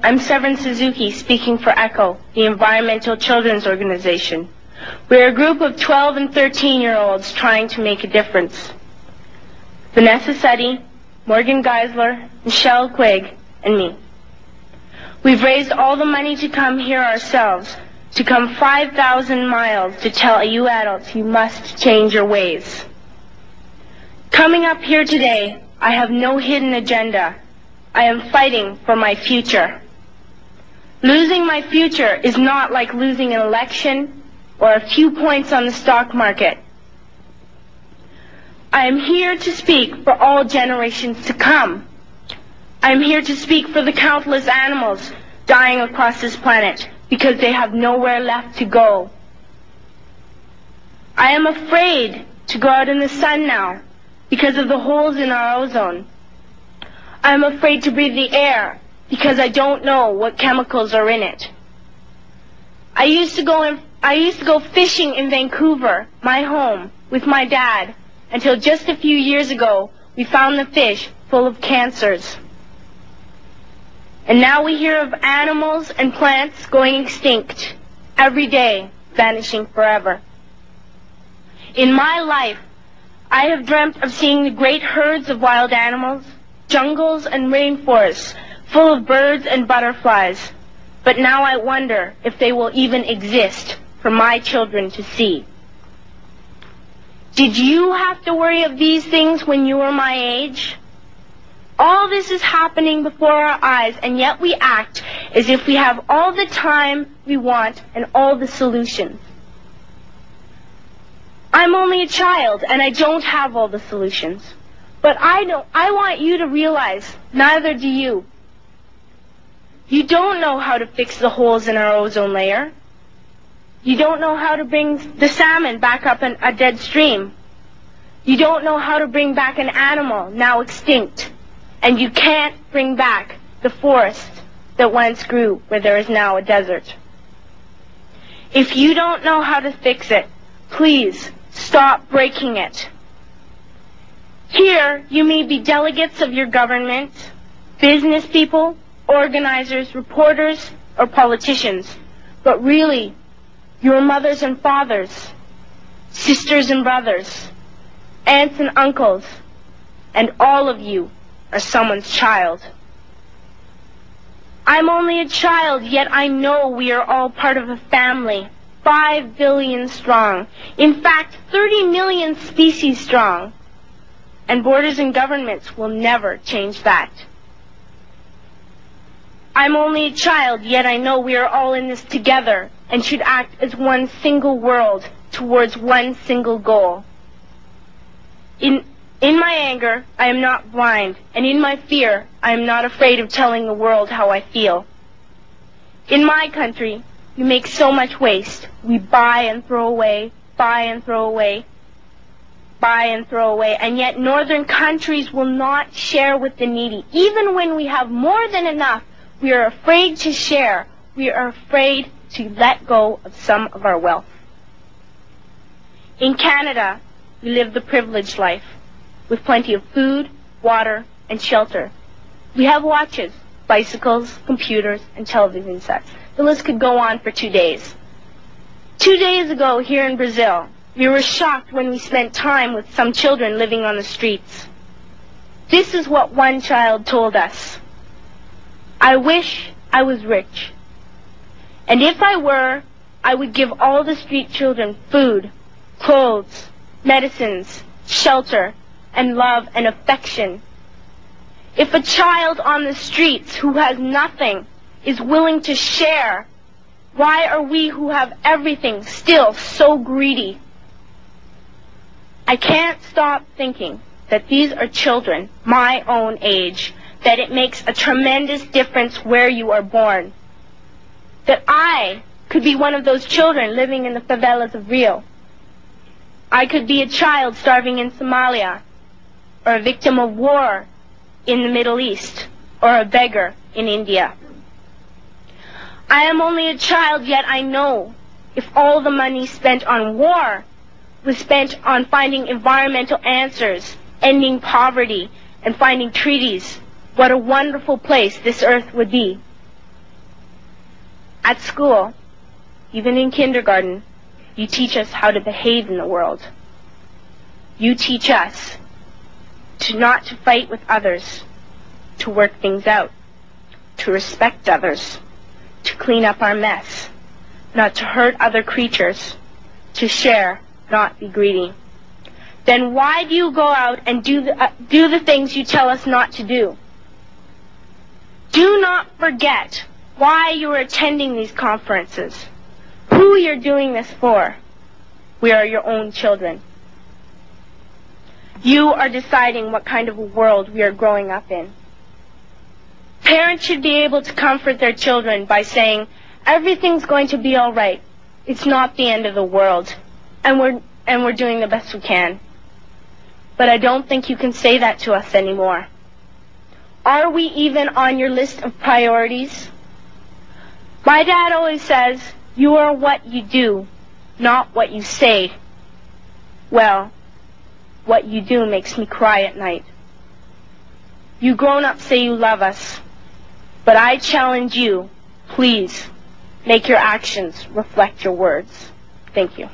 I'm Vern Suzuki, speaking for ECHO, the Environmental Children's Organization. We're a group of 12 and 13-year-olds trying to make a difference. Vanessa Suddy, Morgan Geisler, Michelle Quigg, and me. We've raised all the money to come here ourselves, to come 5,000 miles to tell you adults you must change your ways. Coming up here today, I have no hidden agenda. I am fighting for my future. Losing my future is not like losing an election or a few points on the stock market. I am here to speak for all generations to come. I am here to speak for the countless animals dying across this planet because they have nowhere left to go. I am afraid to go out in the sun now because of the holes in our ozone. I am afraid to breathe the air because I don't know what chemicals are in it. I used to go fishing in Vancouver, my home, with my dad, until just a few years ago we found the fish full of cancers. And now we hear of animals and plants going extinct every day, vanishing forever. In my life, I have dreamt of seeing the great herds of wild animals, jungles and rainforests full of birds and butterflies. But now I wonder if they will even exist for my children to see. Did you have to worry of these things when you were my age? All this is happening before our eyes, and yet we act as if we have all the time we want and all the solutions. I'm only a child, and I don't have all the solutions. But I want you to realize, neither do you. You don't know how to fix the holes in our ozone layer. You don't know how to bring the salmon back up in a dead stream. You don't know how to bring back an animal now extinct. And you can't bring back the forest that once grew where there is now a desert. If you don't know how to fix it, please stop breaking it. Here, you may be delegates of your government, business people, organizers, reporters, or politicians, but really, your mothers and fathers, sisters and brothers, aunts and uncles, and all of you are someone's child. I'm only a child, yet I know we are all part of a family, 5 billion strong. In fact, 30 million species strong. And borders and governments will never change that. I'm only a child, yet I know we are all in this together and should act as one single world towards one single goal. In my anger, I am not blind, and in my fear, I am not afraid of telling the world how I feel. In my country, we make so much waste. We buy and throw away, buy and throw away, buy and throw away, and yet northern countries will not share with the needy. Even when we have more than enough, we are afraid to share. We are afraid to let go of some of our wealth. In Canada, we live the privileged life, with plenty of food, water, and shelter. We have watches, bicycles, computers, and television sets. The list could go on for 2 days. 2 days ago, here in Brazil, we were shocked when we spent time with some children living on the streets. This is what one child told us. I wish I was rich. And if I were, I would give all the street children food, clothes, medicines, shelter, and love and affection. If a child on the streets who has nothing is willing to share, why are we who have everything still so greedy? I can't stop thinking that these are children my own age, that it makes a tremendous difference where you are born. That I could be one of those children living in the favelas of Rio. I could be a child starving in Somalia, or a victim of war in the Middle East, or a beggar in India. I am only a child, yet I know if all the money spent on war was spent on finding environmental answers, ending poverty, and finding treaties, what a wonderful place this earth would be. At school, even in kindergarten, you teach us how to behave in the world. You teach us not to fight with others, to work things out, to respect others, to clean up our mess, not to hurt other creatures, to share, not be greedy. Then why do you go out and do the things you tell us not to do? Do not forget why you are attending these conferences, who you're doing this for. We are your own children. You are deciding what kind of a world we are growing up in. Parents should be able to comfort their children by saying, everything's going to be all right. It's not the end of the world, and we're doing the best we can. But I don't think you can say that to us anymore. Are we even on your list of priorities? My dad always says, you are what you do, not what you say. Well, what you do makes me cry at night. You grown-ups say you love us, but I challenge you, please, make your actions reflect your words. Thank you.